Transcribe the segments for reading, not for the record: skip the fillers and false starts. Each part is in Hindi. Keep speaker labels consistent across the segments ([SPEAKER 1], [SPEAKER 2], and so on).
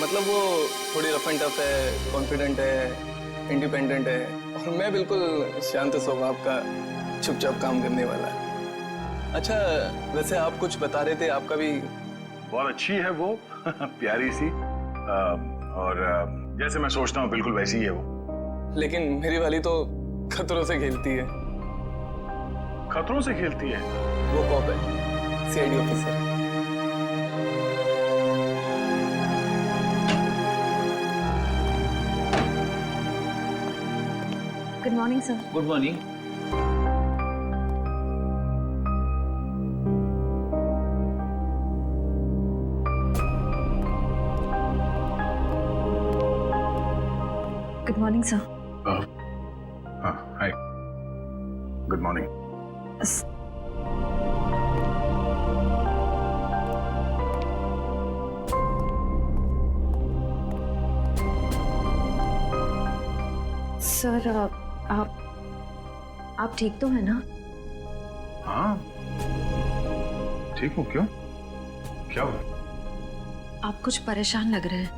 [SPEAKER 1] मतलब वो थोड़ी रफ एंड टफ है, कॉन्फिडेंट है, इंडिपेंडेंट है, और मैं बिल्कुल शांत स्वभाव का, चुपचाप काम करने वाला। अच्छा, वैसे आप कुछ बता रहे थे, आपका भी
[SPEAKER 2] बहुत अच्छी है वो प्यारी सी, और जैसे मैं सोचता हूँ बिल्कुल वैसी ही है वो।
[SPEAKER 1] लेकिन मेरी वाली तो खतरों से खेलती है।
[SPEAKER 2] खतरों से खेलती है?
[SPEAKER 1] वो कॉप है, CID officer.
[SPEAKER 3] Good morning sir.
[SPEAKER 4] Good morning.
[SPEAKER 3] Good morning sir.
[SPEAKER 2] Hi, good morning.
[SPEAKER 3] Sir आप ठीक तो है ना?
[SPEAKER 2] हाँ ठीक हूँ। क्यों, क्या हुआ?
[SPEAKER 3] आप कुछ परेशान लग रहे हैं।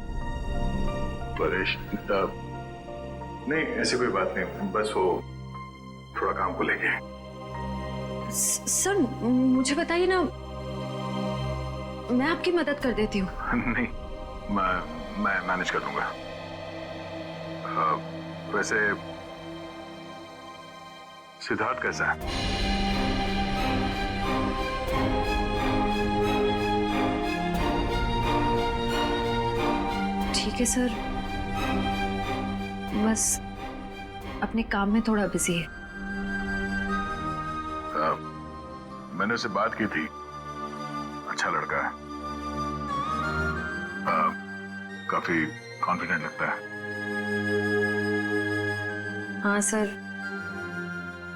[SPEAKER 2] परेशान? नहीं, ऐसी कोई बात नहीं, बस वो थोड़ा काम को लेके।
[SPEAKER 3] सर मुझे बताइए ना, मैं आपकी मदद कर देती हूँ।
[SPEAKER 2] नहीं, मैं मैनेज कर दूंगा। वैसे सिद्धार्थ कैसा है?
[SPEAKER 3] ठीक है सर, बस अपने काम में थोड़ा बिजी है।
[SPEAKER 2] मैंने उससे बात की थी, अच्छा लड़का है, काफी कॉन्फिडेंट लगता है।
[SPEAKER 3] हाँ सर,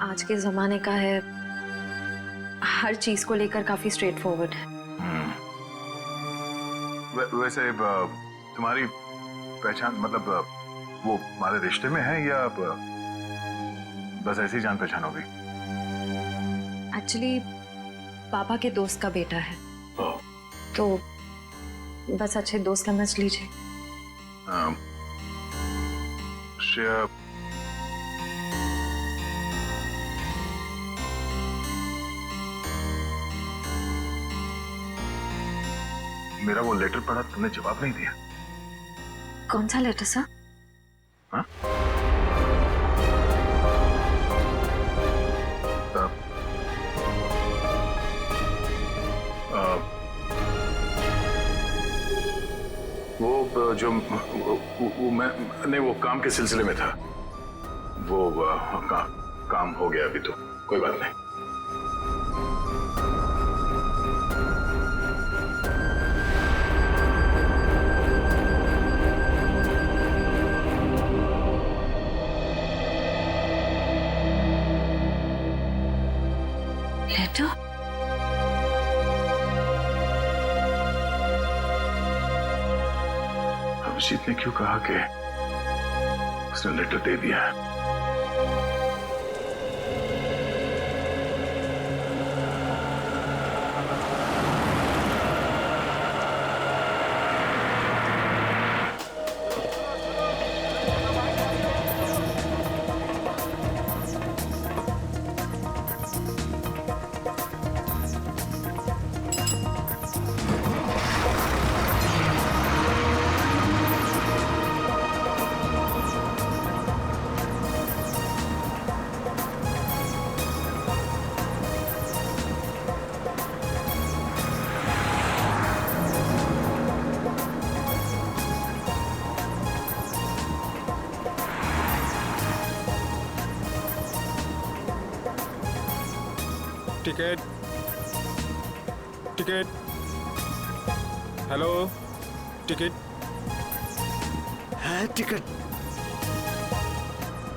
[SPEAKER 3] आज के जमाने का है, हर चीज को लेकर काफी स्ट्रेट फॉरवर्ड है।
[SPEAKER 2] वैसे तुम्हारी पहचान, मतलब वो हमारे रिश्ते में है या बस ऐसी जान पहचान हो गई?
[SPEAKER 3] एक्चुअली पापा के दोस्त का बेटा है, तो बस अच्छे दोस्त समझ लीजिए।
[SPEAKER 2] श्रेया, मेरा वो लेटर पढ़ा, तुमने जवाब नहीं दिया।
[SPEAKER 3] कौन सा लेटर सर?
[SPEAKER 2] हाँ? वो जो वो मैं नहीं, वो काम के सिलसिले में था। वो काम हो गया अभी, तो कोई बात नहीं।
[SPEAKER 3] लेटर?
[SPEAKER 2] अभिजीत ने क्यों कहा कि उसने लेटर दे दिया है?
[SPEAKER 5] टिकट, टिकट, हेलो, टिकट
[SPEAKER 6] है? टिकट,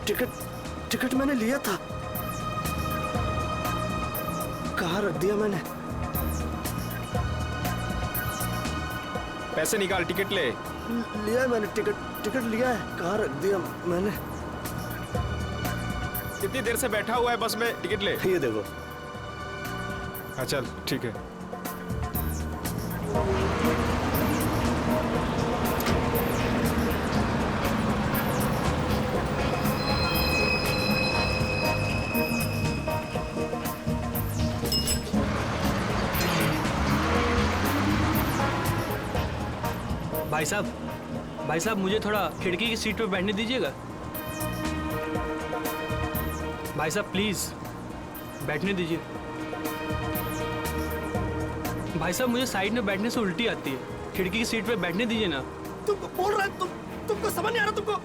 [SPEAKER 6] टिकट, टिकट मैंने लिया था। कहाँ रख दिया मैंने?
[SPEAKER 5] पैसे निकाल, टिकट ले।
[SPEAKER 6] लिया है मैंने, टिकट लिया है। कहाँ रख दिया मैंने?
[SPEAKER 5] कितनी देर से बैठा हुआ है बस में, टिकट ले।
[SPEAKER 6] ये देखो।
[SPEAKER 5] हाँ चल ठीक है।
[SPEAKER 4] भाई साहब मुझे थोड़ा खिड़की की सीट पे बैठने दीजिएगा। भाई साहब प्लीज बैठने दीजिए। भाई साहब मुझे साइड में बैठने से उल्टी आती है, खिड़की की सीट पे बैठने दीजिए ना।
[SPEAKER 6] तुमको बोल रहा है, तुमको समझ नहीं आ रहा, तुमको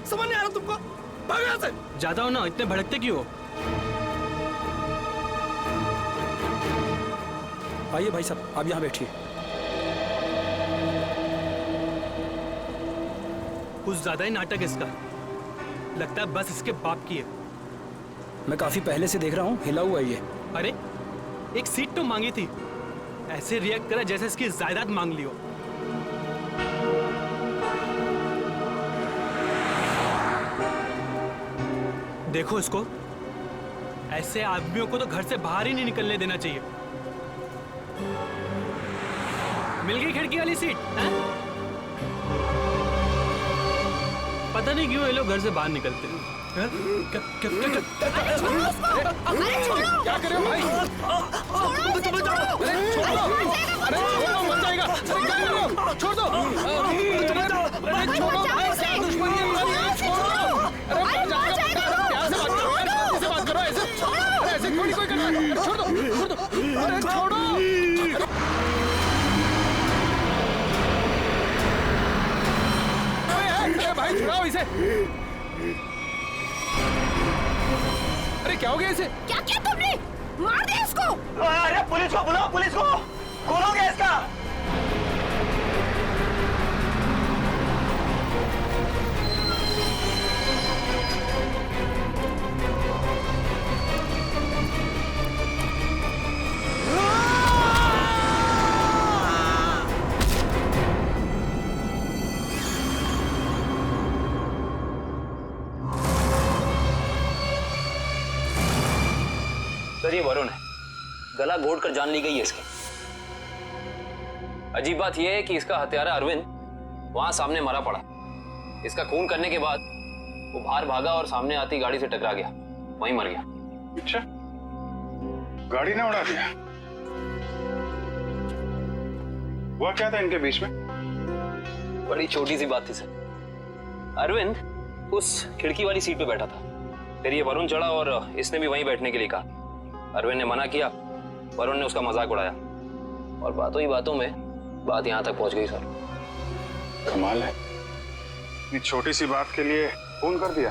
[SPEAKER 6] समझ नहीं आ रहा, तुमको भागो यहाँ से।
[SPEAKER 4] जाता हो ना, इतने भड़कते क्यों हो?
[SPEAKER 6] आइए भाई साहब, आप यहाँ बैठिए।
[SPEAKER 4] कुछ ज्यादा ही नाटक है इसका, लगता है बस इसके बाप की है।
[SPEAKER 6] मैं काफी पहले से देख रहा हूँ, हिला हुआ है ये।
[SPEAKER 4] अरे एक सीट तो मांगी थी, ऐसे रिएक्ट करा जैसे इसकी जायदाद मांग ली हो। देखो इसको, ऐसे आदमियों को तो घर से बाहर ही नहीं निकलने देना चाहिए। मिल गई खिड़की वाली सीट है? पता नहीं क्यों ये लोग घर से बाहर निकलते हैं। क्या कर रहे हो भाई?
[SPEAKER 5] अरे छोड़ो, मर जाएगा। अरे क्या कर रहे हो? छोड़ दो। अरे छोड़ो, क्या दुश्मनी है तुम्हारी? छोड़ो। अरे मर जाएगा। प्यार से बात करो, शांति से बात करो। ऐसे थोड़ी कोई करता है। छोड़ दो। अरे छोड़ो। अरे भाई छुड़ाओ इसे। अरे क्या हो गया इसे?
[SPEAKER 7] क्या किया तुमने? मार दे इसको।
[SPEAKER 8] अरे पुलिस को बुलाओ, पुलिस को खोलोगे इसका।
[SPEAKER 9] सर ये वरुण है, गला घोट कर जान ली गई है इसकी। अजीब बात यह है कि इसका हत्यारा अरविंद वहां सामने मरा पड़ा। इसका खून करने के बाद वो बाहर भागा और सामने आती गाड़ी से टकरा गया, वहीं मर गया।
[SPEAKER 2] अच्छा, गाड़ी ने उड़ा दिया? हुआ क्या था इनके बीच में?
[SPEAKER 9] बड़ी छोटी सी बात थी सर। अरविंद उस खिड़की वाली सीट पे बैठा था, फिर ये वरुण चढ़ा और इसने भी वहीं बैठने के लिए कहा। अरविंद ने मना किया, वरुण ने उसका मजाक उड़ाया और बातों ही बातों में बात यहां तक पहुंच गई सर।
[SPEAKER 2] कमाल है, इतनी छोटी सी बात के लिए फोन कर दिया।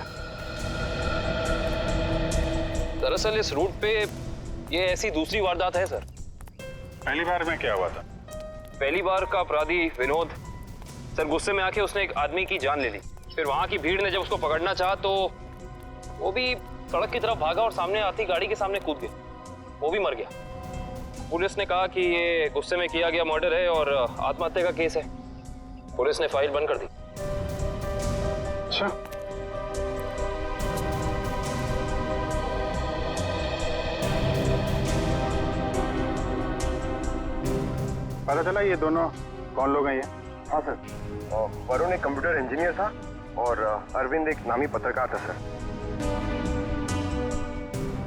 [SPEAKER 9] दरअसल इस रूट पे ये ऐसी दूसरी वारदात है सर।
[SPEAKER 2] पहली बार में क्या हुआ था?
[SPEAKER 9] पहली बार का अपराधी विनोद सर गुस्से में आके उसने एक आदमी की जान ले ली। फिर वहां की भीड़ ने जब उसको पकड़ना चाहा तो वो भी सड़क की तरफ भागा और सामने आती गाड़ी के सामने कूद गया, वो भी मर गया। पुलिस ने कहा कि ये गुस्से में किया गया मर्डर है और आत्महत्या का केस है। पुलिस ने फाइल बंद कर दी।
[SPEAKER 2] अच्छा, पता चला ये दोनों कौन लोग हैं? ये
[SPEAKER 10] हाँ सर, वरुण एक कंप्यूटर इंजीनियर था और अरविंद एक नामी पत्रकार था सर।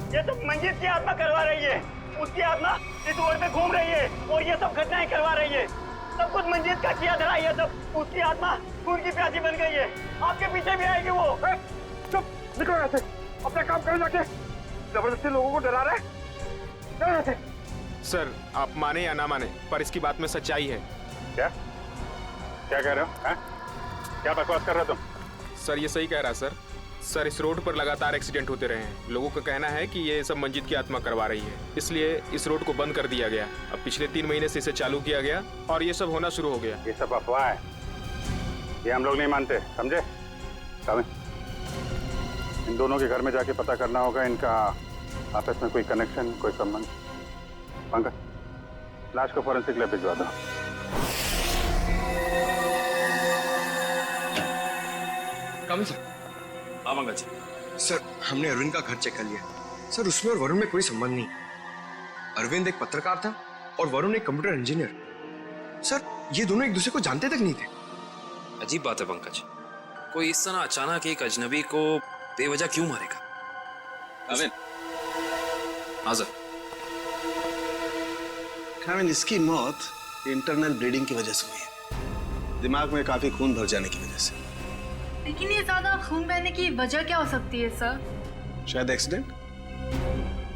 [SPEAKER 8] ये सब मंजीत की आत्मा करवा रही है, उसकी आत्मा इस रोड पे घूम रही है और ये सब घटनाएं करवा रही है। सब कुछ मंजीत का किया धरा, ये सब उसकी आत्मा खून की प्यासी बन गई है। आपके पीछे भी आएगी वो।
[SPEAKER 10] चुप, निकलो यहाँ से, अपना काम करो जाके। जबरदस्ती लोगों को डरा रहे, चलो यहाँ से।
[SPEAKER 5] सर आप माने या ना माने, पर इसकी बात में सच्चाई है।
[SPEAKER 2] क्या क्या कह रहे हो? है? क्या बकवास कर रहे हो तुम?
[SPEAKER 5] सर ये सही कह रहा है सर, इस रोड पर लगातार एक्सीडेंट होते रहे हैं। लोगों का कहना है कि ये सब मंजीत की आत्मा करवा रही है, इसलिए इस रोड को बंद कर दिया गया। अब पिछले 3 महीने से इसे चालू किया गया और ये सब होना शुरू हो गया।
[SPEAKER 2] ये सब अफवाह है, ये हम लोग नहीं मानते, समझे? इन दोनों के घर में जाके पता करना होगा इनका आपस में कोई कनेक्शन, कोई संबंध। पंकज, लाश को फॉरेंसिक लैब भिजवा दो।
[SPEAKER 11] कम सर। हाँ पंकज सर, हमने अरविंद का घर चेक कर लिया सर, उसमें और वरुण में कोई संबंध नहीं। अरविंद एक पत्रकार था और वरुण एक कंप्यूटर इंजीनियर। सर ये दोनों एक दूसरे को जानते तक नहीं थे।
[SPEAKER 9] अजीब बात है पंकज, कोई इस तरह अचानक एक अजनबी को बेवजह क्यों मारेगा? अरविंद। हाँ सर।
[SPEAKER 6] इसकी मौत इंटरनल ब्लीडिंग की वजह से हुई है।
[SPEAKER 12] दिमाग में काफी खून भर जाने की वजह से।
[SPEAKER 7] लेकिन ये ज्यादा खून बहने की वजह क्या हो सकती है सर?
[SPEAKER 12] शायद एक्सीडेंट।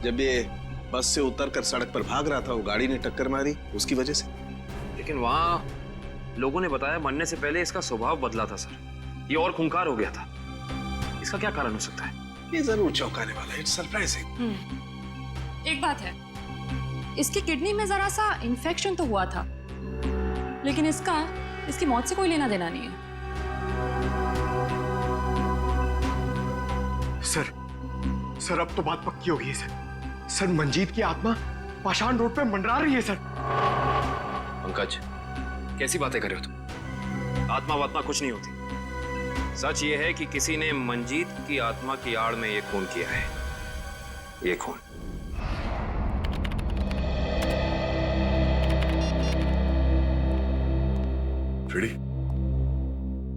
[SPEAKER 12] जब ये बस से उतरकर सड़क पर भाग रहा था, वो गाड़ी ने टक्कर मारी, उसकी वजह से।
[SPEAKER 9] लेकिन वहाँ लोगों ने बताया मरने से पहले इसका स्वभाव बदला था सर, ये और खूंखार हो गया था। इसका क्या कारण हो सकता है?
[SPEAKER 12] ये जरूर चौंकाने वाला है। It's surprising.
[SPEAKER 3] एक बात है, इसकी किडनी में जरा सा इन्फेक्शन तो हुआ था, लेकिन इसकी मौत से कोई लेना देना नहीं है।
[SPEAKER 11] सर अब तो बात पक्की हो गई है सर। सर मंजीत की आत्मा पाषाण रोड पे मंडरा रही है सर।
[SPEAKER 9] पंकज, कैसी बातें कर रहे हो तुम? आत्मा वात्मा कुछ नहीं होती। सच ये है कि किसी ने मंजीत की आत्मा की आड़ में ये खून किया है। ये खून
[SPEAKER 2] फ्रेडी,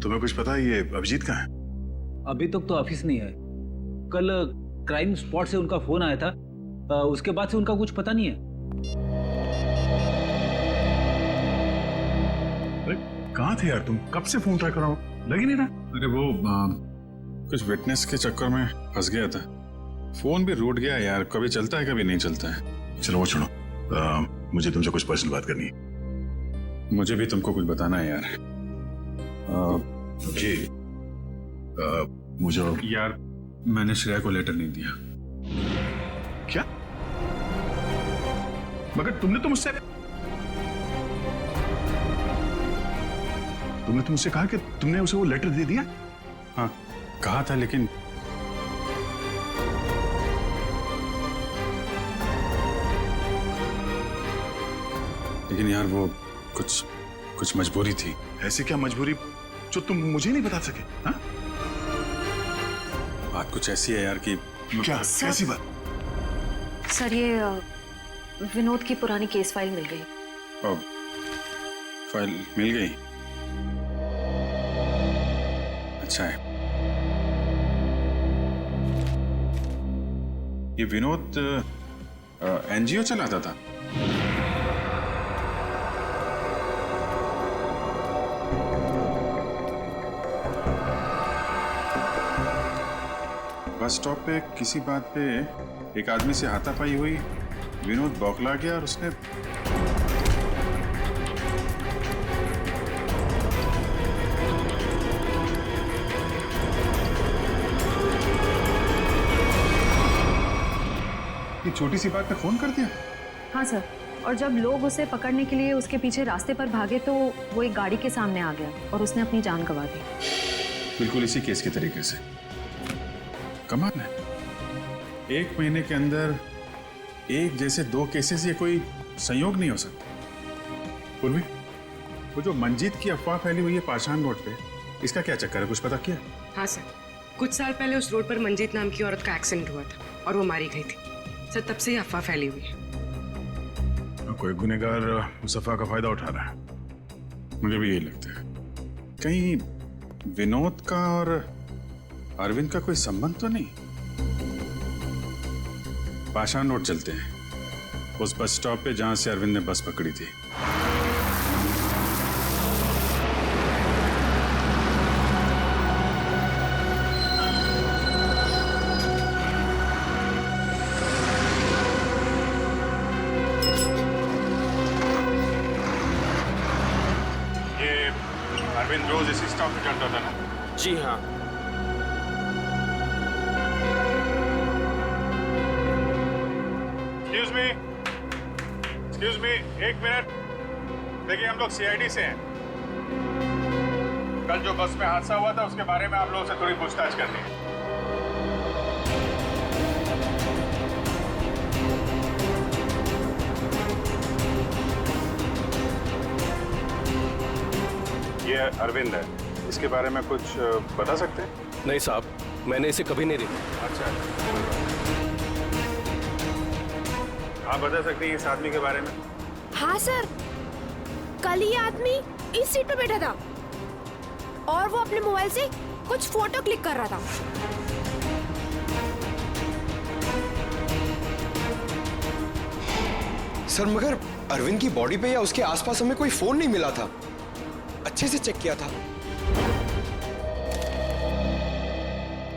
[SPEAKER 2] तुम्हें कुछ पता है ये अभिजीत कहाँ है?
[SPEAKER 6] अभी तक तो ऑफिस नहीं है। कल क्राइम स्पॉट से उनका फोन आया था, उसके बाद से उनका कुछ पता नहीं है।
[SPEAKER 2] अरे कहाँ थे यार तुम? कब से फोन ट्राई कर रहा हूँ, लग ही नहीं रहा।
[SPEAKER 13] अरे वो कुछ विटनेस के चक्कर में फंस गया था। फोन भी रूट गया यार, कभी चलता है कभी नहीं चलता है।
[SPEAKER 2] चलो वो छोड़ो, मुझे तुमसे कुछ पर्सनल बात करनी है।
[SPEAKER 13] मुझे भी तुमको कुछ बताना है यार।
[SPEAKER 2] मुझे
[SPEAKER 13] यार, मैंने श्रेया को लेटर नहीं दिया।
[SPEAKER 2] क्या? मगर तुमने तो मुझसे कहा कि तुमने उसे वो लेटर दे दिया।
[SPEAKER 13] हाँ कहा था, लेकिन यार वो कुछ मजबूरी थी।
[SPEAKER 2] ऐसी क्या मजबूरी जो तुम मुझे नहीं बता सके? हाँ?
[SPEAKER 13] बात कुछ ऐसी है यार कि
[SPEAKER 2] क्या? कैसी बात?
[SPEAKER 3] सर ये विनोद की पुरानी केस फाइल मिल गई।
[SPEAKER 13] फाइल मिल गई? अच्छा है। ये विनोद एनजीओ चलाता था। बस स्टॉप पे किसी बात पे एक आदमी से हाथापाई हुई, विनोद बौखला गया और उसने ये छोटी सी बात पे फोन कर दिया।
[SPEAKER 3] हाँ सर, और जब लोग उसे पकड़ने के लिए उसके पीछे रास्ते पर भागे तो वो एक गाड़ी के सामने आ गया और उसने अपनी जान गंवा दी।
[SPEAKER 13] बिल्कुल इसी केस के तरीके से। कमाल है, 1 महीने के अंदर एक जैसे 2 केसेस, ये कोई संयोग नहीं हो सकता। पूर्वी, वो जो मंजीत की अफवाह फैली हुई है पाषाण रोड पे, इसका क्या चक्कर है, कुछ पता किया?
[SPEAKER 14] हाँ सर, कुछ साल पहले उस रोड पर मंजीत नाम की औरत का एक्सीडेंट हुआ था और वो मारी गई थी। सर तब से ही अफवाह फैली हुई है।
[SPEAKER 2] कोई गुनहगार उस अफवाह का फायदा उठा रहा है।
[SPEAKER 13] मुझे भी यही लगता है। कहीं विनोद का और अरविंद का कोई संबंध तो नहीं? पाषाण रोड चलते हैं, उस बस स्टॉप पे जहां से अरविंद ने बस पकड़ी थी। ये अरविंद रोज इसी स्टॉप पे चलता था ना?
[SPEAKER 9] जी हाँ।
[SPEAKER 13] Excuse me, 1 minute. देखिए हम लोग सीआईडी से हैं। कल जो बस में हादसा हुआ था उसके बारे में आप लोगों से थोड़ी पूछताछ करनी है। ये अरविंद है, इसके बारे में कुछ बता सकते हैं?
[SPEAKER 6] नहीं साहब, मैंने इसे कभी नहीं देखा।
[SPEAKER 13] अच्छा, आप बता सकते हैं इस आदमी के बारे में?
[SPEAKER 7] हाँ सर, कल ये आदमी इस सीट पे बैठा था और वो अपने मोबाइल से कुछ फोटो क्लिक कर रहा था।
[SPEAKER 11] सर मगर अरविंद की बॉडी पे या उसके आसपास हमें कोई फोन नहीं मिला था। अच्छे से चेक किया था।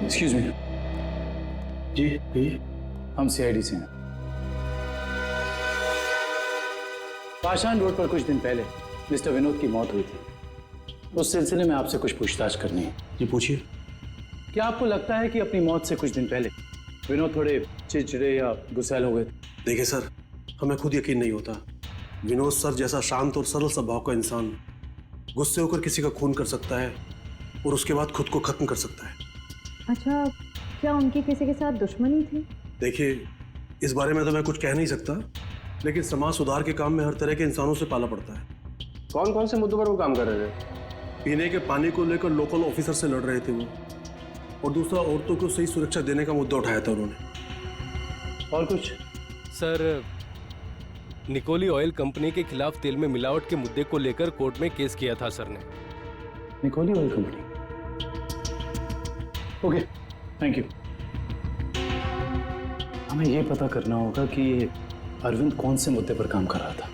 [SPEAKER 6] Excuse me. जी हम सीआईडी से हैं। पाषाण रोड पर कुछ दिन पहले मिस्टर विनोद की मौत हुई थी। उस सिलसिले में आपसे कुछ पूछताछ करनी है।
[SPEAKER 15] जी पूछिए।
[SPEAKER 6] क्या आपको लगता है कि अपनी मौत से कुछ दिन पहले विनोद थोड़े चिड़चिड़े या गुस्सैल हो गए थे?
[SPEAKER 15] देखिए सर, हमें खुद यकीन नहीं होता। विनोद सर जैसा शांत और सरल स्वभाव का इंसान गुस्से होकर किसी का खून कर सकता है और उसके बाद खुद को खत्म कर सकता है।
[SPEAKER 3] अच्छा, क्या उनकी किसी के साथ दुश्मनी थी?
[SPEAKER 15] देखिए, इस बारे में तो मैं कुछ कह नहीं सकता, लेकिन समाज सुधार के काम में हर तरह के इंसानों से पाला पड़ता है।
[SPEAKER 11] कौन कौन से मुद्दों पर वो काम कर रहे थे?
[SPEAKER 15] पीने के पानी को लेकर लोकल ऑफिसर से लड़ रहे थे वो, और दूसरा औरतों को सही सुरक्षा देने का मुद्दा उठाया था उन्होंने।
[SPEAKER 6] और कुछ?
[SPEAKER 16] सर, निकोली ऑयल कंपनी के खिलाफ तेल में मिलावट के मुद्दे को लेकर कोर्ट में केस किया था सर ने।
[SPEAKER 6] Nicoli oil company? Okay, thank you. हमें यह पता करना होगा कि ये अरविंद कौन से मुद्दे पर काम कर रहा था।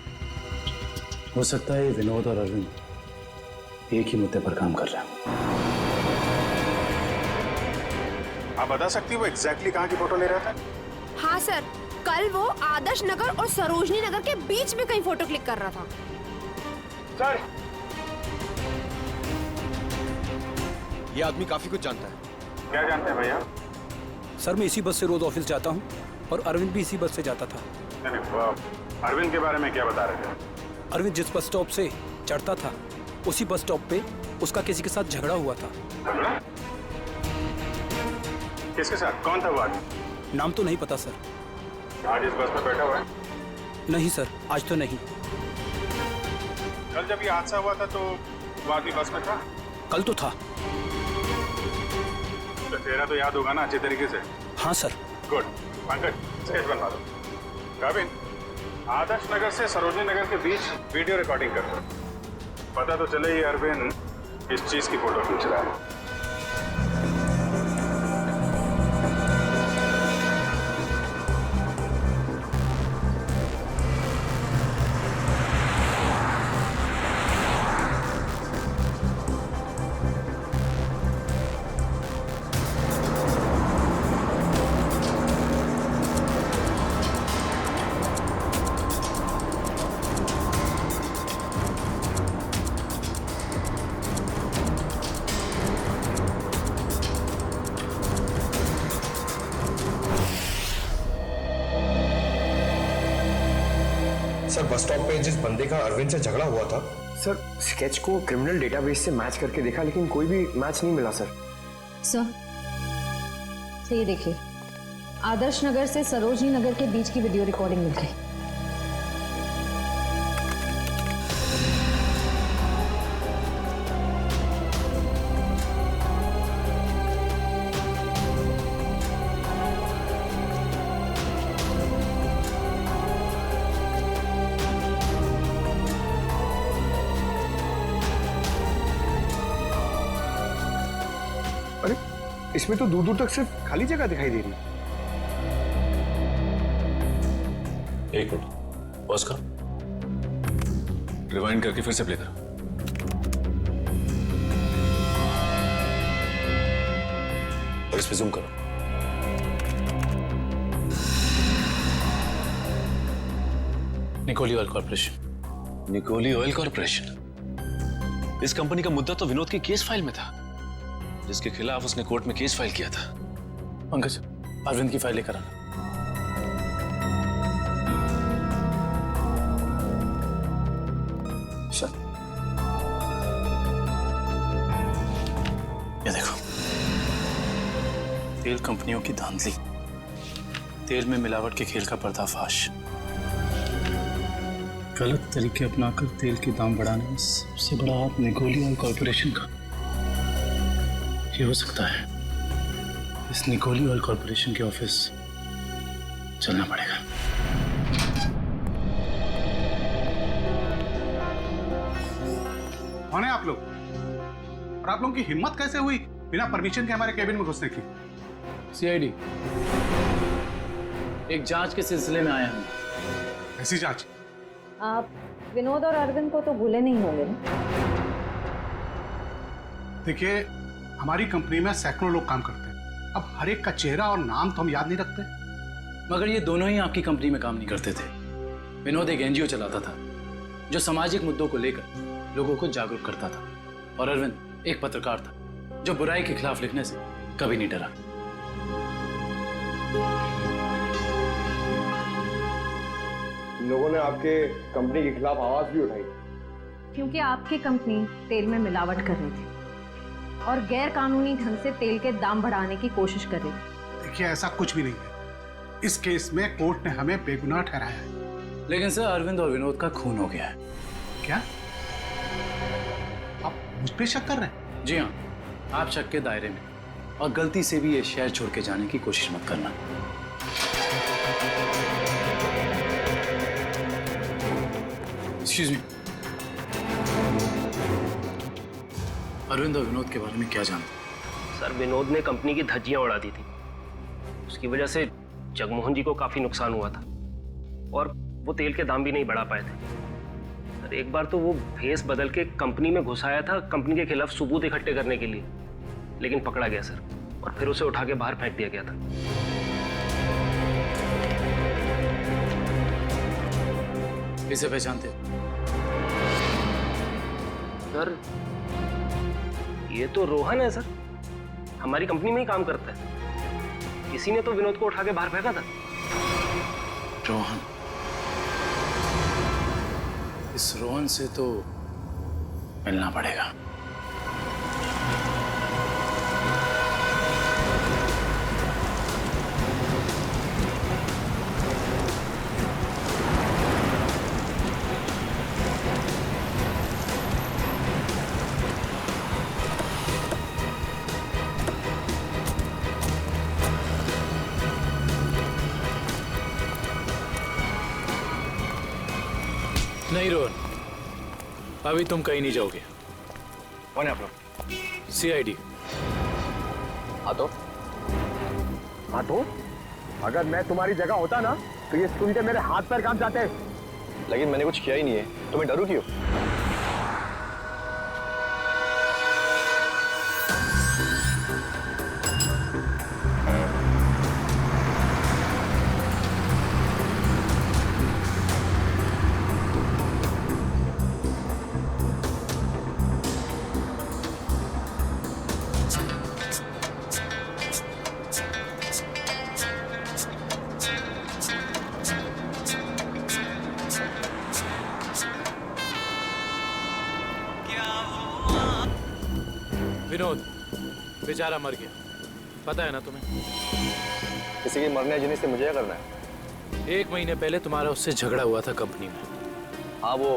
[SPEAKER 6] हो सकता है विनोद और अरविंद एक ही मुद्दे पर काम कर रहे हैं।
[SPEAKER 13] आप बता सकती हो वो एग्जैक्टली कहाँ की फोटो ले रहा था?
[SPEAKER 7] हाँ सर, कल वो आदर्श नगर और सरोजनी नगर के बीच में कहीं फोटो क्लिक कर रहा था।
[SPEAKER 11] सर, ये आदमी काफी कुछ जानता है।
[SPEAKER 13] क्या जानते हैं भैया?
[SPEAKER 16] सर, मैं इसी बस से रोज ऑफिस जाता हूँ और अरविंद भी इसी बस से जाता था।
[SPEAKER 13] अरविंद के बारे में क्या बता रहे थे?
[SPEAKER 16] अरविंद जिस बस स्टॉप से चढ़ता था उसी बस स्टॉप पे उसका किसी के साथ झगड़ा हुआ था।
[SPEAKER 13] किसके साथ? कौन था वो आदमी?
[SPEAKER 16] नाम तो नहीं पता सर।
[SPEAKER 13] आज इस बस में बैठा हुआ है?
[SPEAKER 16] नहीं सर, आज तो नहीं।
[SPEAKER 13] कल जब ये हादसा हुआ था तो वो आदमी बस में था?
[SPEAKER 16] कल तो था।
[SPEAKER 13] तो चेहरा तो याद होगा ना अच्छे तरीके से?
[SPEAKER 16] हाँ सर।
[SPEAKER 13] गुड। पंकज, स्केच बनवा दो। गाविन, आदर्श नगर से सरोजनी नगर के बीच वीडियो रिकॉर्डिंग कर दो। पता तो चले ये अरविंद इस चीज की फोटो खींच रहा है।
[SPEAKER 11] सर, बस स्टॉप पे जिस बंदे का अरविंद से झगड़ा हुआ था, सर स्केच को क्रिमिनल डेटाबेस से मैच करके देखा लेकिन कोई भी मैच नहीं मिला सर।
[SPEAKER 3] सर, ये देखिए, आदर्श नगर से सरोजनी नगर के बीच की वीडियो रिकॉर्डिंग मिल गई।
[SPEAKER 11] अरे, इसमें तो दूर दूर तक सिर्फ खाली जगह दिखाई दे रही है।
[SPEAKER 17] एक मिनट, पॉज कर, रिवाइंड करके फिर से प्ले कर। और इस पे जूम करो।
[SPEAKER 12] Nicoli oil corporation.
[SPEAKER 17] Nicoli oil corporation? इस कंपनी का मुद्दा तो विनोद की केस फाइल में था, जिसके खिलाफ उसने कोर्ट में केस फाइल किया था।
[SPEAKER 6] पंकज, अरविंद की फाइल लेकर आना।
[SPEAKER 12] सर, ये देखो, तेल कंपनियों की धांधली, तेल में मिलावट के खेल का पर्दाफाश। गलत तरीके अपनाकर तेल के दाम बढ़ाने में सबसे बड़ा हाथ निकोली ऑयल कॉर्पोरेशन का। ये हो सकता है इस निकोली ऑयल कॉर्पोरेशन के ऑफिस चलना पड़ेगा।
[SPEAKER 13] कौन है आप लोग? और आप लोगों की हिम्मत कैसे हुई बिना परमिशन के हमारे केबिन में घुसने की?
[SPEAKER 6] सीआईडी, एक जांच के सिलसिले में आया हूँ।
[SPEAKER 13] ऐसी जांच?
[SPEAKER 3] आप विनोद और अरविंद को तो भूले नहीं होंगे ना?
[SPEAKER 12] देखिए, हमारी कंपनी में सैकड़ों लोग काम करते हैं। अब हर एक का चेहरा और नाम तो हम याद नहीं रखते।
[SPEAKER 6] मगर ये दोनों ही आपकी कंपनी में काम नहीं करते थे। विनोद एक एनजीओ चलाता था जो सामाजिक मुद्दों को लेकर लोगों को जागरूक करता था, और अरविंद एक पत्रकार था जो बुराई के खिलाफ लिखने से कभी नहीं डरा।
[SPEAKER 11] लोगों ने आपके कंपनी के खिलाफ आवाज भी उठाई
[SPEAKER 3] क्योंकि आपकी कंपनी तेल में मिलावट कर रही थी और गैर कानूनी ढंग से तेल के दाम बढ़ाने की कोशिश कर रही थी।
[SPEAKER 12] देखिए, ऐसा कुछ भी नहीं है। इस केस में कोर्ट ने हमें बेगुनाह ठहराया है।
[SPEAKER 6] लेकिन सर, अरविंद और विनोद का खून हो गया है।
[SPEAKER 12] क्या आप मुझ पे शक कर रहे हैं?
[SPEAKER 6] जी हाँ, आप शक के दायरे में, और गलती से भी ये शहर छोड़ के जाने की कोशिश मत करना। एक्सक्यूज मी, अरविंद और विनोद के बारे में क्या जानते?
[SPEAKER 18] सर, विनोद ने कंपनी की धज्जियां उड़ा दी थी। उसकी वजह से जगमोहन जी को काफी नुकसान हुआ था और वो तेल के दाम भी नहीं बढ़ा पाए थे। सर, एक बार तो वो भेस बदल के कंपनी में घुस आया था कंपनी के खिलाफ सबूत इकट्ठे करने के लिए, लेकिन पकड़ा गया सर, और फिर उसे उठा के बाहर फेंक दिया गया था।
[SPEAKER 6] इसे पहचानते?
[SPEAKER 18] सर, ये तो रोहन है सर, हमारी कंपनी में ही काम करता है। किसी ने तो विनोद को उठा के बाहर फेंका था।
[SPEAKER 6] रोहन? इस रोहन से तो मिलना पड़ेगा। नहीं रोहन, अभी तुम कहीं नहीं जाओगे।
[SPEAKER 11] कौन है आप लोग?
[SPEAKER 6] सीआईडी।
[SPEAKER 11] हाँ तो अगर मैं तुम्हारी जगह होता ना तो ये सुन के मेरे हाथ पैर काम जाते।
[SPEAKER 1] लेकिन मैंने कुछ किया ही नहीं है, तो मैं डरूं क्यों?
[SPEAKER 6] विनोद बेचारा मर गया, पता है ना तुम्हें?
[SPEAKER 1] किसी के मरने जीने से मुझे क्या करना है?
[SPEAKER 6] 1 महीने पहले तुम्हारा उससे झगड़ा हुआ था कंपनी में।
[SPEAKER 1] हाँ, वो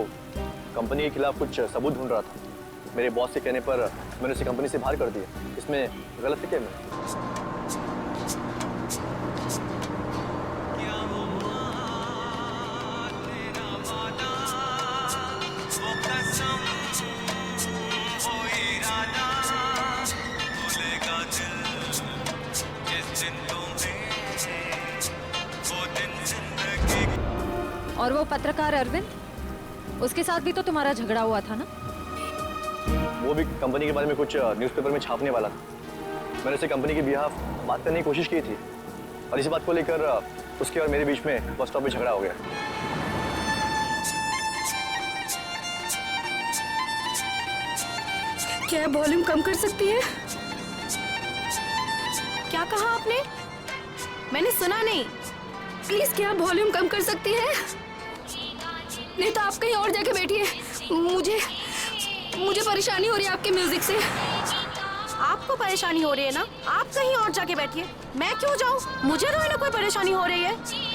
[SPEAKER 1] कंपनी के खिलाफ कुछ सबूत ढूंढ रहा था। मेरे बॉस के कहने पर मैंने उसे कंपनी से बाहर कर दिया। इसमें गलत है क्या मैं?
[SPEAKER 3] और वो पत्रकार अरविंद, उसके साथ भी तो तुम्हारा झगड़ा हुआ था ना?
[SPEAKER 1] वो भी कंपनी के बारे में कुछ न्यूज़पेपर में छापने वाला था। मैंने उसे कंपनी के बिहाफ बात करने की कोशिश की थी, और इसी बात को लेकर उसके और मेरे बीच में बस स्टॉप पे झगड़ा हो गया।
[SPEAKER 7] क्या वॉल्यूम कम कर सकती है? क्या कहा आपने? मैंने सुना नहीं। प्लीज क्या वॉल्यूम कम कर सकती है? नहीं तो आप कहीं और जाके बैठिए। मुझे परेशानी हो रही है आपके म्यूजिक से। आपको परेशानी हो रही है ना? आप कहीं और जाके बैठिए। मैं क्यों जाऊं? मुझे तो ना कोई परेशानी हो रही है।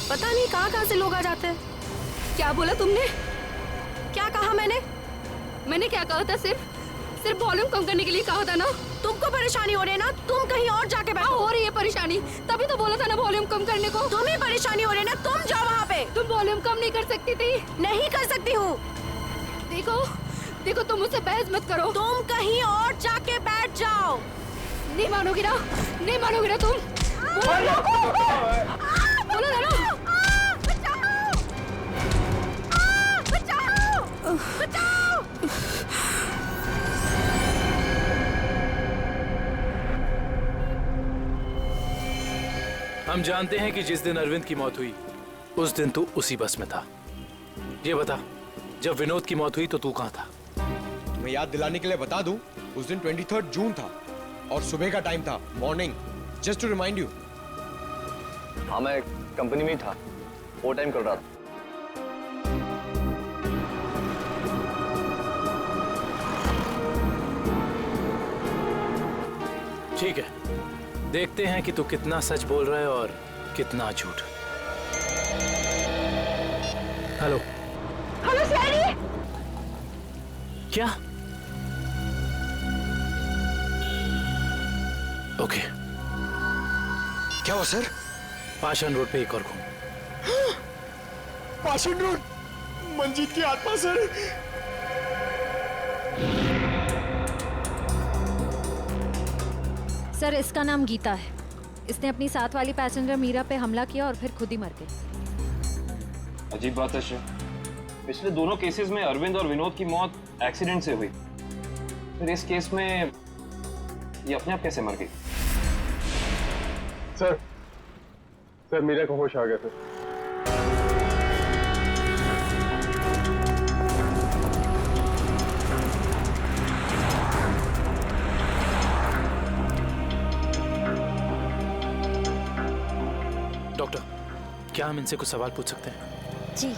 [SPEAKER 7] पता नहीं कहाँ से लोग आ जाते हैं। क्या बोला तुमने? क्या कहा मैंने क्या कहा था? सिर्फ वॉल्यूम कम करने के लिए कहा था ना? तुमको परेशानी हो रही है ना? तुम कहीं और जाके बैठो। हो रही है परेशानी, तभी तो बोला था ना वॉल्यूम कम करने को। तुम्हें परेशानी हो रही है ना? तुम जाओ वहाँ पे। पे।
[SPEAKER 19] तुम वॉल्यूम कम नहीं कर सकती थी?
[SPEAKER 7] नहीं कर सकती हूँ।
[SPEAKER 19] देखो देखो, तुम मुझसे बहस मत करो।
[SPEAKER 7] तुम कहीं और जाके बैठ जाओ।
[SPEAKER 19] नहीं मानोगी ना, नहीं मानोगी ना तुम। बोलो ना।
[SPEAKER 7] बचाओ!
[SPEAKER 6] हम जानते हैं कि जिस दिन अरविंद की मौत हुई उस दिन तू उसी बस में था। ये बता, जब विनोद की मौत हुई तो तू कहाँ था?
[SPEAKER 11] मैं याद दिलाने के लिए बता दूं, उस दिन 23 जून था और सुबह का टाइम था, morning, just to remind you.
[SPEAKER 9] हाँ, मैं कंपनी में ही था, वो टाइम कर रहा था।
[SPEAKER 6] ठीक है, देखते हैं कि तू कितना सच बोल रहा है और कितना झूठ। Hello
[SPEAKER 19] hello सैडी।
[SPEAKER 6] क्या? ओके।
[SPEAKER 11] क्या हुआ सर?
[SPEAKER 6] पाषाण रोड पे एक और खून।
[SPEAKER 11] पाषाण रोड, मंजीत की आत्मा सर।
[SPEAKER 3] सर, इसका नाम गीता है। इसने अपनी साथ वाली पैसेंजर मीरा पे हमला किया और फिर खुद ही मर गई।
[SPEAKER 9] अजीब बात है शिव, पिछले दोनों केसेस में अरविंद और विनोद की मौत एक्सीडेंट से हुई, फिर इस केस में ये अपने आप कैसे मर गई?
[SPEAKER 10] सर मीरा को होश आ गया था।
[SPEAKER 6] डॉक्टर, क्या हम इनसे कुछ सवाल पूछ सकते हैं?
[SPEAKER 3] जी।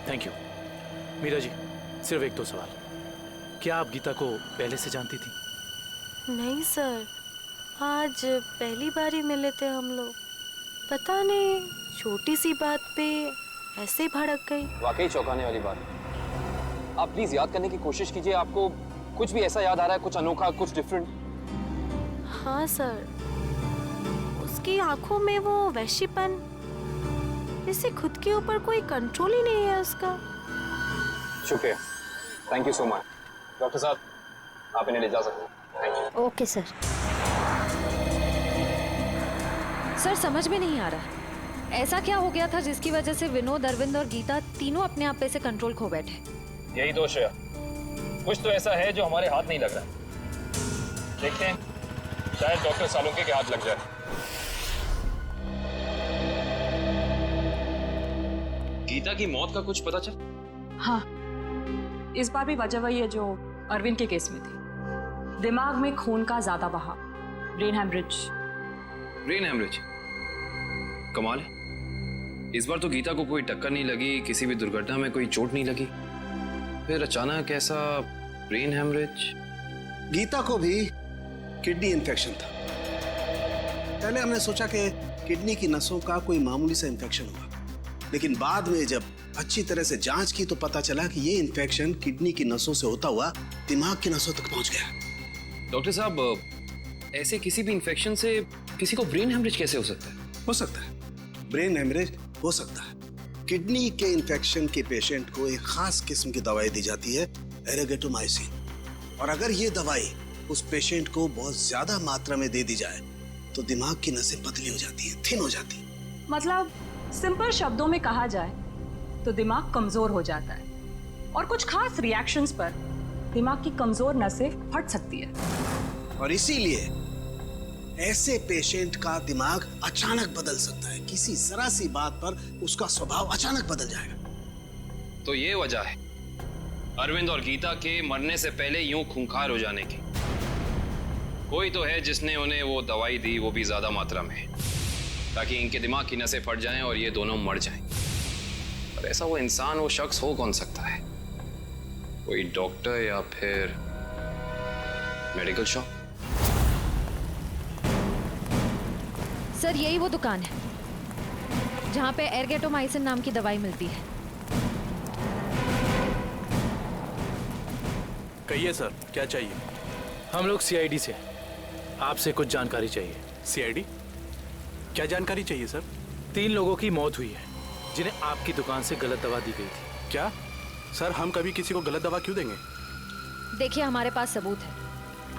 [SPEAKER 6] Thank you. मीरा जी, सिर्फ एक दो सवाल। क्या आप गीता को पहले से जानती थी?
[SPEAKER 7] नहीं सर, आज पहली बार ही मिले थे हम लोग। पता नहीं, छोटी सी बात पे ऐसे भड़क गई।
[SPEAKER 9] वाकई चौंकाने वाली बात है। आप प्लीज याद करने की कोशिश कीजिए, आपको कुछ भी ऐसा याद आ रहा है, कुछ अनोखा, कुछ डिफरेंट?
[SPEAKER 7] हाँ सर, उसकी आंखों में वो वैशीपन, जैसे खुद के ऊपर कोई कंट्रोल ही नहीं है उसका।
[SPEAKER 9] शुक्रिया, thank you so much. Doctor साहब, आप इन्हें ले जा सकते हैं। Thank you.
[SPEAKER 3] Okay sir. Sir, समझ में नहीं आ रहा ऐसा क्या हो गया था जिसकी वजह से विनोद, अरविंद और गीता तीनों अपने आप पे से कंट्रोल खो बैठे।
[SPEAKER 9] यही दोष है, कुछ तो ऐसा है जो हमारे हाथ नहीं लग रहा। देखते हैं, शायद डॉक्टर सालुंके के हाथ लग जाए। गीता की मौत का कुछ पता चल?
[SPEAKER 20] हाँ, इस बार भी वजह वही है जो अरविंद के केस में थी। दिमाग में खून का ज्यादा बहाव, ब्रेन हैमरेज।
[SPEAKER 9] Brain haemorrhage? कमाल है, इस बार तो गीता को कोई टक्कर नहीं लगी, किसी भी दुर्घटना में कोई चोट नहीं लगी, फिर अचानक ऐसा ब्रेन हैमरेज।
[SPEAKER 15] गीता को भी किडनी इन्फेक्शन था। पहले हमने सोचा कि किडनी की नसों का कोई मामूली सा इन्फेक्शन हुआ, लेकिन बाद में जब अच्छी तरह से जांच की तो पता चला कि ये इन्फेक्शन किडनी की नसों से होता हुआ दिमाग की नसों तक पहुंच गया।
[SPEAKER 9] डॉक्टर साहब, ऐसे किसी भी इन्फेक्शन से किसी को ब्रेन हैमरेज कैसे हो सकता है?
[SPEAKER 15] हो सकता है, ब्रेन हैमरेज हो सकता है। किडनी के इन्फेक्शन के पेशेंट को एक खास किस्म की दवाई दी जाती है, एरेगेटोमाइसिन, और अगर ये दवाई उस पेशेंट को बहुत ज्यादा मात्रा में दे दी जाए तो दिमाग की नसें पतली हो जाती है, थिन हो जाती है।
[SPEAKER 20] मतलब सिंपल शब्दों में कहा जाए तो दिमाग कमजोर हो जाता है और कुछ खास रिएक्शंस पर दिमाग की कमजोर नसें फट सकती है।
[SPEAKER 15] और इसीलिए ऐसे पेशेंट का दिमाग अचानक बदल सकता है, किसी जरा सी बात पर उसका स्वभाव अचानक बदल जाएगा।
[SPEAKER 9] तो ये वजह है अरविंद और गीता के मरने से पहले यूं खूंखार हो जाने की। कोई तो है जिसने उन्हें वो दवाई दी, वो भी ज्यादा मात्रा में, ताकि इनके दिमाग की नसें फट जाएं और ये दोनों मर जाएं। पर ऐसा वो इंसान, वो शख्स हो कौन सकता है? कोई डॉक्टर या फिर मेडिकल शॉप?
[SPEAKER 3] सर, यही वो दुकान है जहाँ पे एरगेटोमाइसिन नाम की दवाई मिलती है।
[SPEAKER 6] कहिए सर, क्या चाहिए? हम लोग सीआईडी से हैं, आपसे कुछ जानकारी चाहिए।
[SPEAKER 13] सीआईडी? क्या जानकारी चाहिए सर?
[SPEAKER 6] 3 लोगों की मौत हुई है जिन्हें आपकी दुकान से गलत दवा दी गई थी।
[SPEAKER 12] क्या सर, हम कभी किसी को गलत दवा क्यों देंगे?
[SPEAKER 3] देखिए, हमारे पास सबूत है।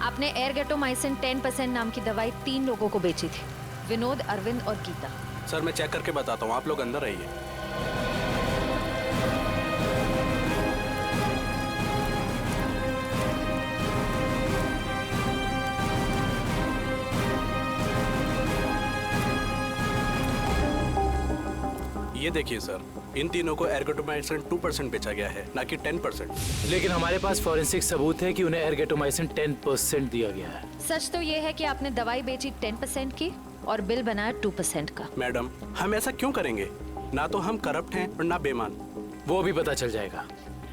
[SPEAKER 3] आपने एरगेटोमाइसिन 10% नाम की दवाई 3 लोगों को बेची थी, विनोद, अरविंद और गीता।
[SPEAKER 12] सर मैं चेक करके बताता हूँ, आप लोग अंदर रहिए। ये देखिए सर, इन तीनों को एरगेटोमाइसिन 2% बेचा गया है, ना कि 10%।
[SPEAKER 6] लेकिन हमारे पास फॉरेंसिक सबूत है कि उन्हें एरगेटोमाइसिन 10% दिया गया है।
[SPEAKER 3] सच तो ये है कि आपने दवाई बेची 10% की और बिल बनाया 2% का।
[SPEAKER 12] मैडम, हम ऐसा क्यों करेंगे? ना तो हम करप्ट हैं और ना बेईमान।
[SPEAKER 6] वो भी पता चल जाएगा।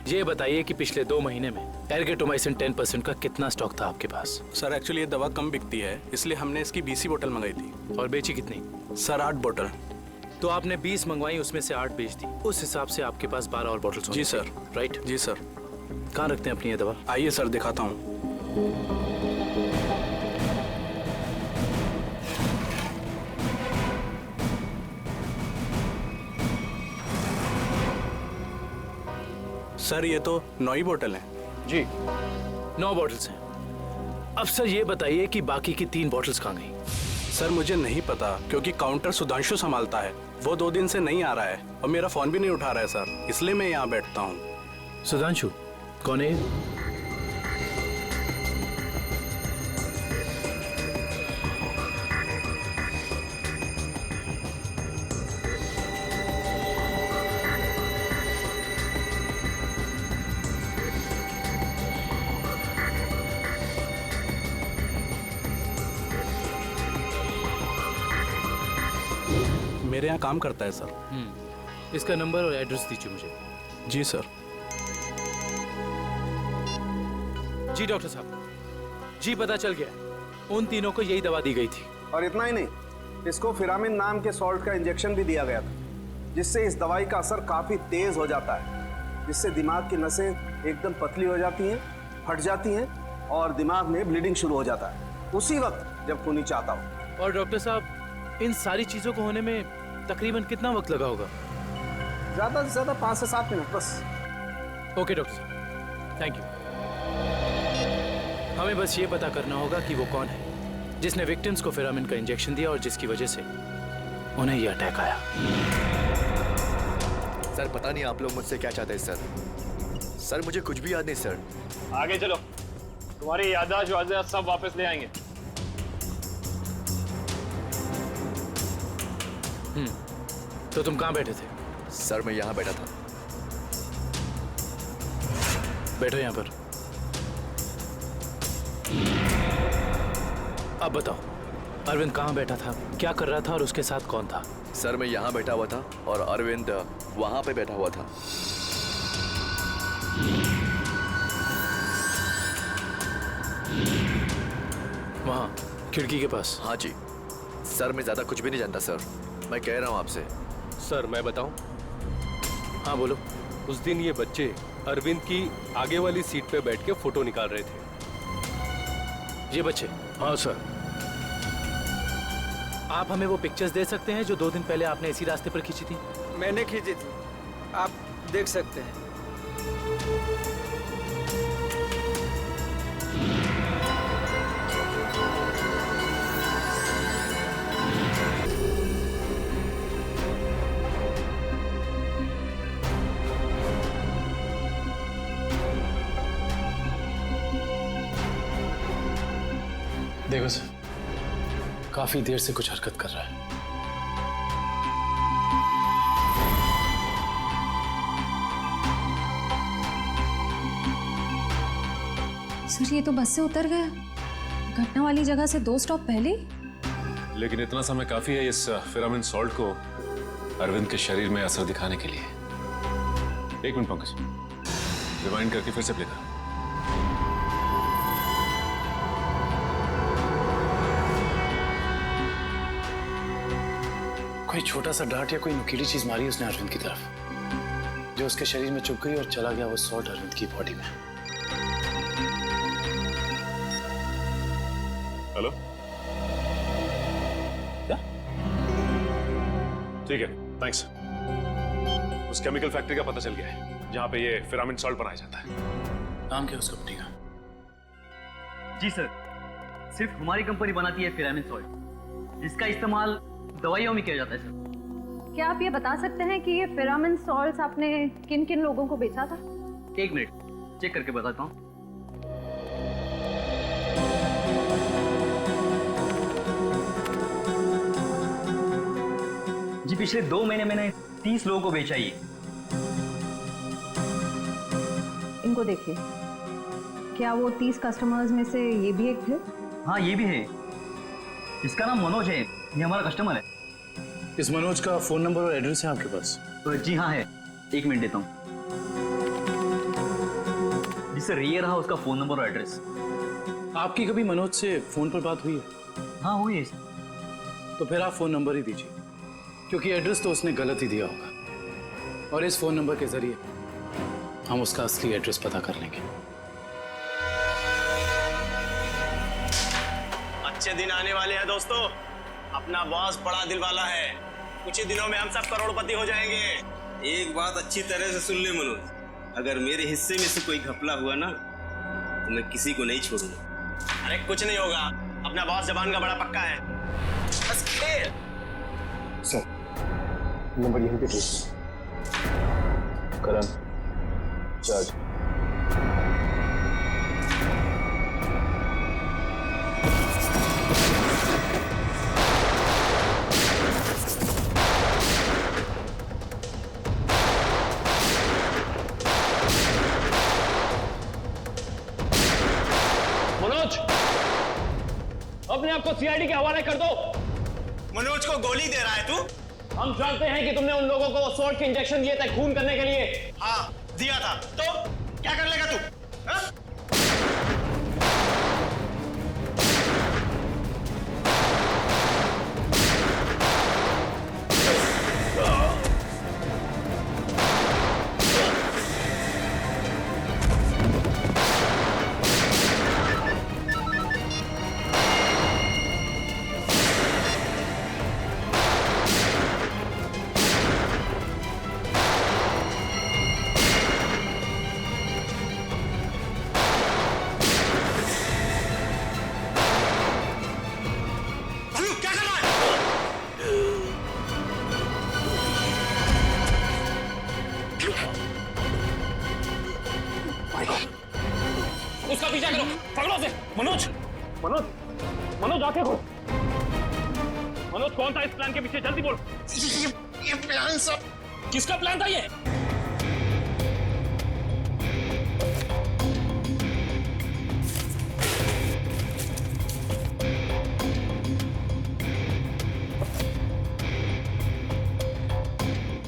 [SPEAKER 6] ये बताइए कि पिछले 2 महीने में एरगेटोमाइसिन 10% का कितना स्टॉक था आपके पास?
[SPEAKER 12] सर एक्चुअली ये दवा कम बिकती है, इसलिए हमने इसकी 20 बोतल मंगाई थी।
[SPEAKER 6] और बेची कितनी?
[SPEAKER 12] सर 8 बोतल।
[SPEAKER 6] तो आपने 20 मंगवाई, उसमें से 8 बेच दी। उस हिसाब से आपके पास 12 और बोतल।
[SPEAKER 12] जी सर।
[SPEAKER 6] राइट?
[SPEAKER 12] जी सर।
[SPEAKER 6] कहाँ रखते हैं अपनी ये दवा?
[SPEAKER 12] आइए सर दिखाता हूँ। सर ये तो 9 ही बोतल है।
[SPEAKER 6] जी 9 बॉटल्स हैं। अब सर ये बताइए कि बाकी की 3 बॉटल्स कहाँ गई?
[SPEAKER 12] सर मुझे नहीं पता, क्योंकि काउंटर सुधांशु संभालता है। वो 2 दिन से नहीं आ रहा है और मेरा फोन भी नहीं उठा रहा है सर, इसलिए मैं यहाँ बैठता हूँ।
[SPEAKER 6] सुधांशु कौन है?
[SPEAKER 12] मेरे यहाँ काम करता है सर।
[SPEAKER 6] इसका नंबर और एड्रेस दीजिए मुझे।
[SPEAKER 12] जी सर।
[SPEAKER 6] जी डॉक्टर साहब, जी पता चल गया, उन तीनों को यही दवा दी गई थी।
[SPEAKER 15] और इतना ही नहीं, इसको फिरामिन नाम के सॉल्ट का इंजेक्शन भी दिया गया था, जिससे इस दवाई का असर काफी तेज हो जाता है, जिससे दिमाग की नसें एकदम पतली हो जाती हैं, फट जाती हैं और दिमाग में ब्लीडिंग शुरू हो जाता है उसी वक्त जब खूनी चाहता हो।
[SPEAKER 6] और डॉक्टर साहब, इन सारी चीजों को होने में तकरीबन कितना वक्त लगा होगा?
[SPEAKER 15] ज्यादा से ज्यादा 5 से 7 मिनट बस।
[SPEAKER 6] ओके डॉक्टर साहब, थैंक यू। हमें बस ये पता करना होगा कि वो कौन है जिसने विक्टिम्स को फिरामिन का इंजेक्शन दिया और जिसकी वजह से उन्हें ये अटैक आया।
[SPEAKER 11] सर पता नहीं आप लोग मुझसे क्या चाहते हैं सर। सर मुझे कुछ भी याद नहीं सर।
[SPEAKER 9] आगे चलो, तुम्हारी याददाश्त वाददाश्त सब वापस ले आएंगे।
[SPEAKER 6] तो तुम कहाँ बैठे थे?
[SPEAKER 11] सर मैं यहाँ बैठा था।
[SPEAKER 6] बैठो यहाँ पर। अब बताओ, अरविंद कहाँ बैठा था, क्या कर रहा था और उसके साथ कौन था?
[SPEAKER 11] सर मैं यहाँ बैठा हुआ था और अरविंद वहाँ पे बैठा हुआ था।
[SPEAKER 6] वहाँ खिड़की के पास?
[SPEAKER 11] हाँ जी सर, मैं ज्यादा कुछ भी नहीं जानता सर, मैं कह रहा हूँ आपसे।
[SPEAKER 16] सर मैं बताऊं?
[SPEAKER 6] हाँ बोलो।
[SPEAKER 16] उस दिन ये बच्चे अरविंद की आगे वाली सीट पे बैठ के फोटो निकाल रहे थे।
[SPEAKER 6] ये बच्चे? हाँ सर। आप हमें वो पिक्चर्स दे सकते हैं जो 2 दिन पहले आपने इसी रास्ते पर खींची थी?
[SPEAKER 5] मैंने खींची थी, आप देख सकते हैं।
[SPEAKER 6] देखो सर, काफी देर से कुछ हरकत कर रहा है।
[SPEAKER 3] सर ये तो बस से उतर गया, घटना वाली जगह से 2 स्टॉप पहले।
[SPEAKER 17] लेकिन इतना समय काफी है इस फिरामिन सॉल्ट को अरविंद के शरीर में असर दिखाने के लिए। 1 मिनट पंकज, रिवाइंड करके फिर से प्ले कर।
[SPEAKER 6] कोई छोटा सा डांट या कोई नुकीली चीज मारी उसने अरविंद की तरफ, जो उसके शरीर में चुभ गई और चला गया वो सॉल्ट अरविंद की बॉडी में।
[SPEAKER 17] हेलो, क्या? ठीक है, थैंक्स। उस केमिकल फैक्ट्री का पता चल गया है जहां पे ये फिरामिन सॉल्ट बनाया जाता है।
[SPEAKER 6] नाम क्या उस कंपनी का?
[SPEAKER 8] जी सर, सिर्फ हमारी कंपनी बनाती है फिरामिन सॉल्ट, जिसका इस्तेमाल दवाइयों में किया जाता है सर।
[SPEAKER 3] क्या आप ये बता सकते हैं कि ये फिरामिन सॉल्ट्स आपने किन किन लोगों को बेचा था?
[SPEAKER 8] 1 मिनट चेक करके बताता हूँ। जी पिछले 2 महीने मैंने 30 लोगों को बेचा ये।
[SPEAKER 3] इनको देखिए, क्या वो 30 कस्टमर्स में से ये भी एक थे?
[SPEAKER 8] हाँ ये भी है, इसका नाम मनोज है, ये हमारा कस्टमर है।
[SPEAKER 6] इस मनोज का फोन नंबर और एड्रेस है आपके पास?
[SPEAKER 8] जी हाँ है, 1 मिनट देता हूँ। जी सर, ये रहा उसका फोन नंबर और एड्रेस।
[SPEAKER 6] आपकी कभी मनोज से फोन पर बात हुई है?
[SPEAKER 8] हाँ हुई है।
[SPEAKER 6] तो फिर आप फोन नंबर ही दीजिए, क्योंकि एड्रेस तो उसने गलत ही दिया होगा और इस फोन नंबर के जरिए हम उसका असली एड्रेस पता कर लेंगे।
[SPEAKER 21] अच्छे दिन आने वाले हैं दोस्तों। अपना बॉस बड़ा दिल वाला है, कुछ ही दिनों में हम सब करोड़पति हो जाएंगे। एक बात अच्छी तरह से सुन ले मनोज, अगर मेरे हिस्से में से कोई घपला हुआ ना तो मैं किसी को नहीं छोड़ूंगा। अरे कुछ नहीं होगा, अपना बॉस जबान का बड़ा पक्का है। बस खेल।
[SPEAKER 11] सर नंबर यहीं पे भेज।
[SPEAKER 1] करण जज।
[SPEAKER 21] मनोज, अपने आप को सीआईडी के हवाले कर दो। मनोज को गोली दे रहा है तू? हम जानते हैं कि तुमने उन लोगों को सॉल्ट के इंजेक्शन दिए थे खून करने के लिए। हाँ दिया था, तो क्या कर लेगा तू? हा? उसका पीछा करो, पकड़ो उसे। मनोज, मनोज, मनोज आंखें खोल। मनोज कौन था इस प्लान के पीछे? जल्दी बोल। ये प्लान सब किसका प्लान था ये?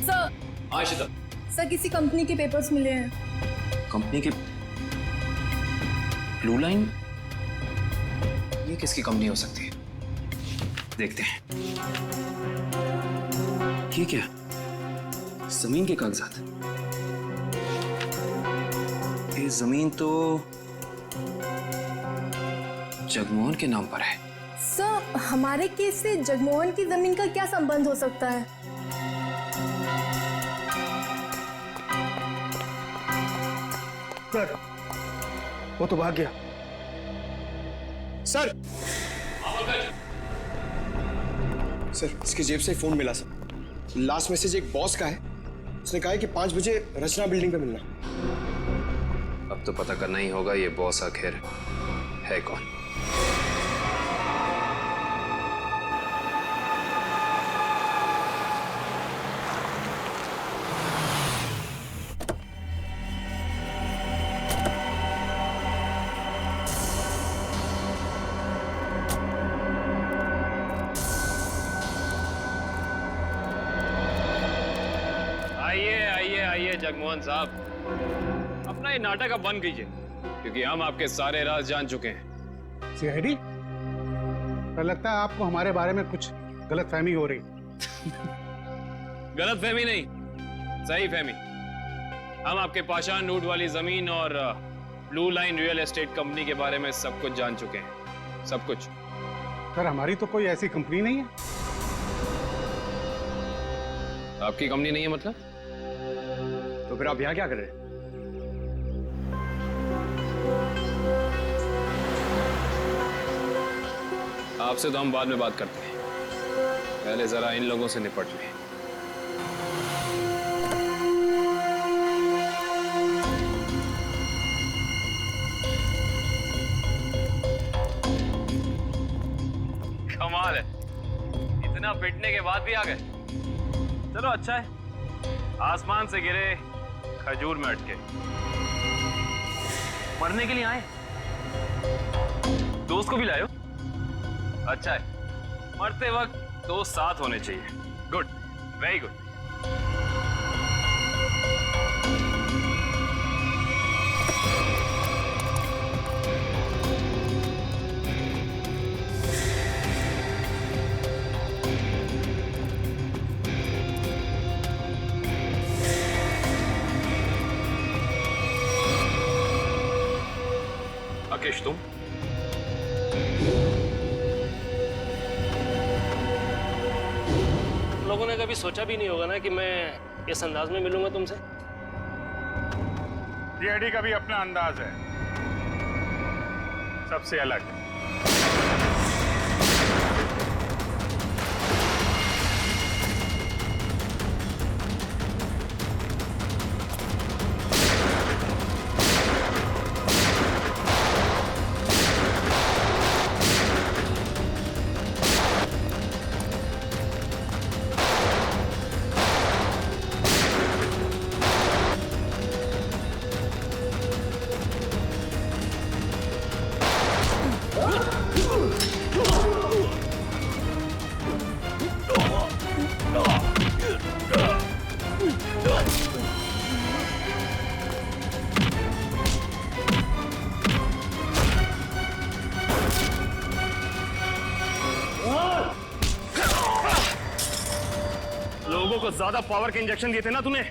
[SPEAKER 22] सर।
[SPEAKER 17] हाँ शीतल।
[SPEAKER 22] सर किसी कंपनी के पेपर्स मिले हैं।
[SPEAKER 9] कंपनी के? Blue line? ये किसकी कंपनी हो सकती है? देखते हैं। ये क्या? जमीन के कागजात। ये जमीन तो जगमोहन के नाम पर है।
[SPEAKER 22] सर हमारे केस से जगमोहन की जमीन का क्या संबंध हो सकता है?
[SPEAKER 11] सर वो तो भाग गया। सर सर इसकी जेब से फोन मिला सर। लास्ट मैसेज एक बॉस का है, उसने कहा है कि 5 बजे रचना बिल्डिंग पे मिलना।
[SPEAKER 9] अब तो पता करना ही होगा ये बॉस आखिर है कौन। जगमोहन साहब, अपना ये नाटक अब बंद कीजिए, क्योंकि हम आपके सारे राज जान चुके हैं।
[SPEAKER 10] सीआईडी? पर लगता है आपको हमारे बारे में कुछ गलतफहमी हो रही।
[SPEAKER 9] गलतफहमी नहीं, सही फहमी। हम आपके पाषाण नूट वाली जमीन और blue line real estate company के बारे में सब कुछ जान चुके हैं, सब कुछ।
[SPEAKER 10] सर हमारी तो कोई ऐसी कंपनी नहीं है।
[SPEAKER 9] आपकी कंपनी नहीं है मतलब?
[SPEAKER 11] तो फिर आप यहाँ क्या कर रहे हैं?
[SPEAKER 9] आपसे तो हम बाद में बात करते हैं, पहले जरा इन लोगों से निपट लें। कमाल है, इतना पिटने के बाद भी आ गए। चलो अच्छा है, आसमान से गिरे खजूर में अटके। मरने के लिए आए, दोस्त को भी लाए हो? अच्छा है, मरते वक्त दोस्त साथ होने चाहिए। Good, very good. अकेश, तुम
[SPEAKER 18] लोगों ने कभी सोचा भी नहीं होगा ना कि मैं इस अंदाज में मिलूंगा तुमसे।
[SPEAKER 13] डीआईडी का भी अपना अंदाज है, सबसे अलग।
[SPEAKER 9] लोगों को ज्यादा पावर के इंजेक्शन दिए थे ना तूने।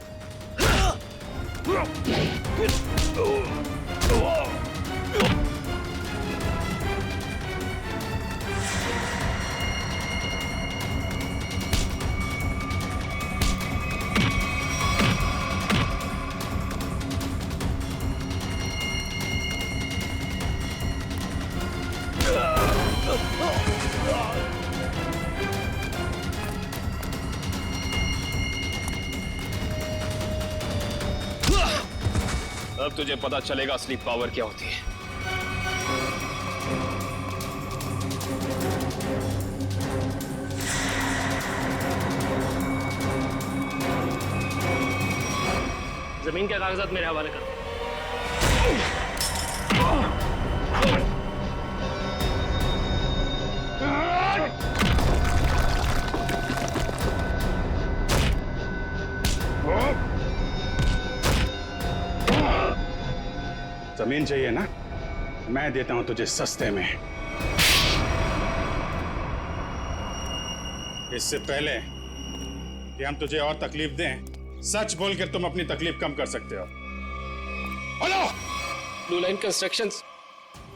[SPEAKER 9] अब तुझे पता चलेगा असली पावर क्या होती है।
[SPEAKER 18] जमीन के कागजात मेरे हवाले कर।
[SPEAKER 13] जमीन चाहिए ना, मैं देता हूं तुझे सस्ते में। इससे पहले कि हम तुझे और तकलीफ दें, सच बोलकर तुम अपनी तकलीफ कम कर सकते हो। हेलो,
[SPEAKER 18] ब्लू लाइन कंस्ट्रक्शंस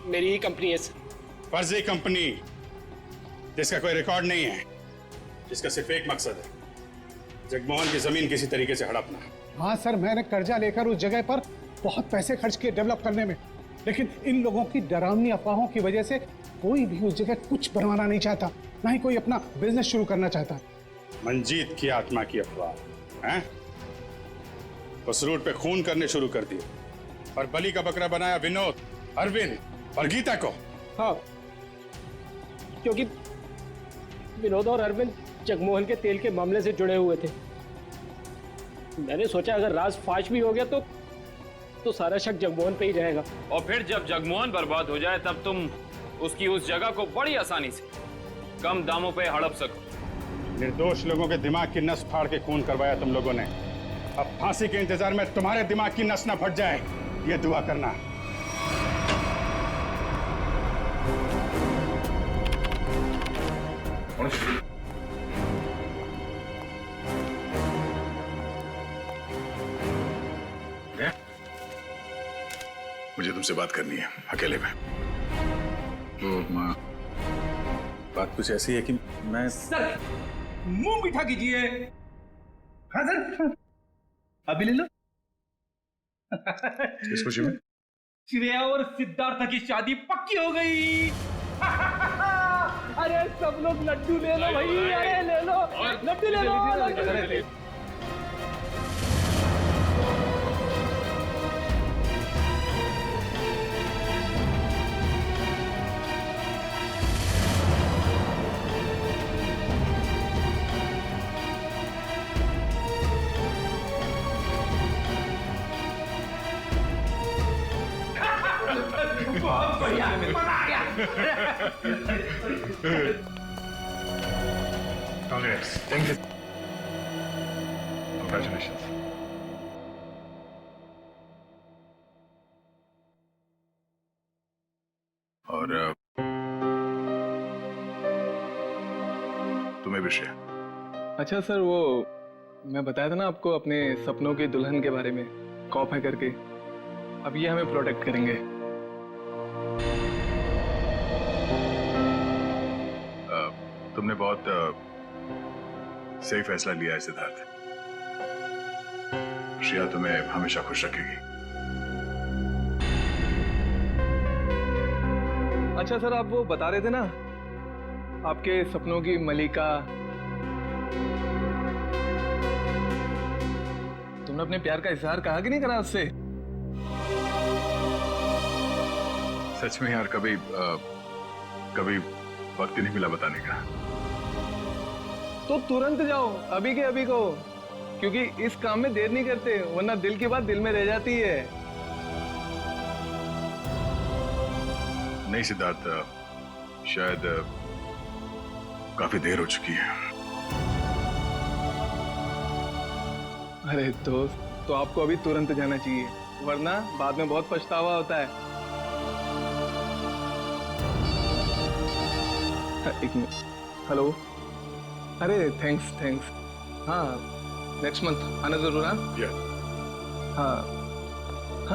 [SPEAKER 18] मेरी ही कंपनी है सर।
[SPEAKER 13] फर्जी कंपनी जिसका कोई रिकॉर्ड नहीं है, जिसका सिर्फ एक मकसद है, जगमोहन की जमीन किसी तरीके से हड़पना।
[SPEAKER 4] हाँ सर, मैंने कर्जा लेकर उस जगह पर बहुत पैसे खर्च किए डेवलप करने में, लेकिन इन लोगों की डरावनी अफवाहों की वजह से कोई भी उस जगह कुछ बनवाना नहीं चाहता, ना ही कोई अपना बिजनेस शुरू करना चाहता।
[SPEAKER 13] मंजीत की आत्मा की अफवाह हैं? उस रूट पे खून करने शुरू कर दिए और बलि का बकरा बनाया विनोद, अरविंद और गीता को।
[SPEAKER 18] हाँ, क्योंकि विनोद और अरविंद जगमोहन के तेल के मामले से जुड़े हुए थे। मैंने सोचा अगर राज फाश भी हो गया तो सारा शक जगमोहन पे ही रहेगा।
[SPEAKER 9] और फिर जब जगमोहन बर्बाद हो जाए तब तुम उसकी उस जगह को बड़ी आसानी से कम दामों पे हड़प सको।
[SPEAKER 13] निर्दोष लोगों के दिमाग की नस फाड़ के खून करवाया तुम लोगों ने। अब फांसी के इंतजार में तुम्हारे दिमाग की नस ना फट जाए, ये दुआ करना। मुझे तुमसे बात करनी है अकेले में। तो माँ, बात कुछ ऐसी है कि मैं
[SPEAKER 5] सर, मुंह मीठा कीजिए। हाँ सर, अभी ले लो।
[SPEAKER 13] किस खुशी में?
[SPEAKER 5] श्रेया और सिद्धार्थ की शादी पक्की हो गई। अरे सब लोग लड्डू ले लो भाई, अरे ले लो लड्डू, ले लो लड्डू। बहुत बढ़िया, मजा आ गया।
[SPEAKER 13] Congrats. Thank you. Congratulations. और तुम्हें भी श्रेया।
[SPEAKER 1] अच्छा सर, वो मैं बताया था ना आपको अपने सपनों की दुल्हन के बारे में, कॉप है करके। अब ये हमें प्रोटेक्ट करेंगे।
[SPEAKER 13] तुमने बहुत सही फैसला लिया है सिद्धार्थ। श्रेया तुम्हें हमेशा खुश रखेगी।
[SPEAKER 1] अच्छा सर, आप वो बता रहे थे ना आपके सपनों की मलिका, तुमने अपने प्यार का इजहार कहा कि नहीं करा उससे?
[SPEAKER 13] सच में यार, कभी कभी वक्त ही नहीं मिला बताने का।
[SPEAKER 1] तो तुरंत जाओ, अभी के अभी को, क्योंकि इस काम में देर नहीं करते, वरना दिल की बात दिल में रह जाती है।
[SPEAKER 13] नहीं सिद्धार्थ, शायद काफी देर हो चुकी है।
[SPEAKER 1] अरे दोस्त, तो आपको अभी तुरंत जाना चाहिए, वरना बाद में बहुत पछतावा होता है। एक मिनट, हेलो। अरे थैंक्स। हाँ, नेक्स्ट मंथ आना जरूर। हाँ।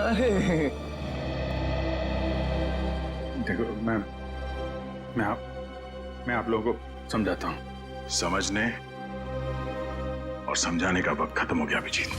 [SPEAKER 1] अरे
[SPEAKER 13] देखो, मैं आप लोगों को समझाता हूँ। समझने और समझाने का वक्त खत्म हो गया अभिजीत।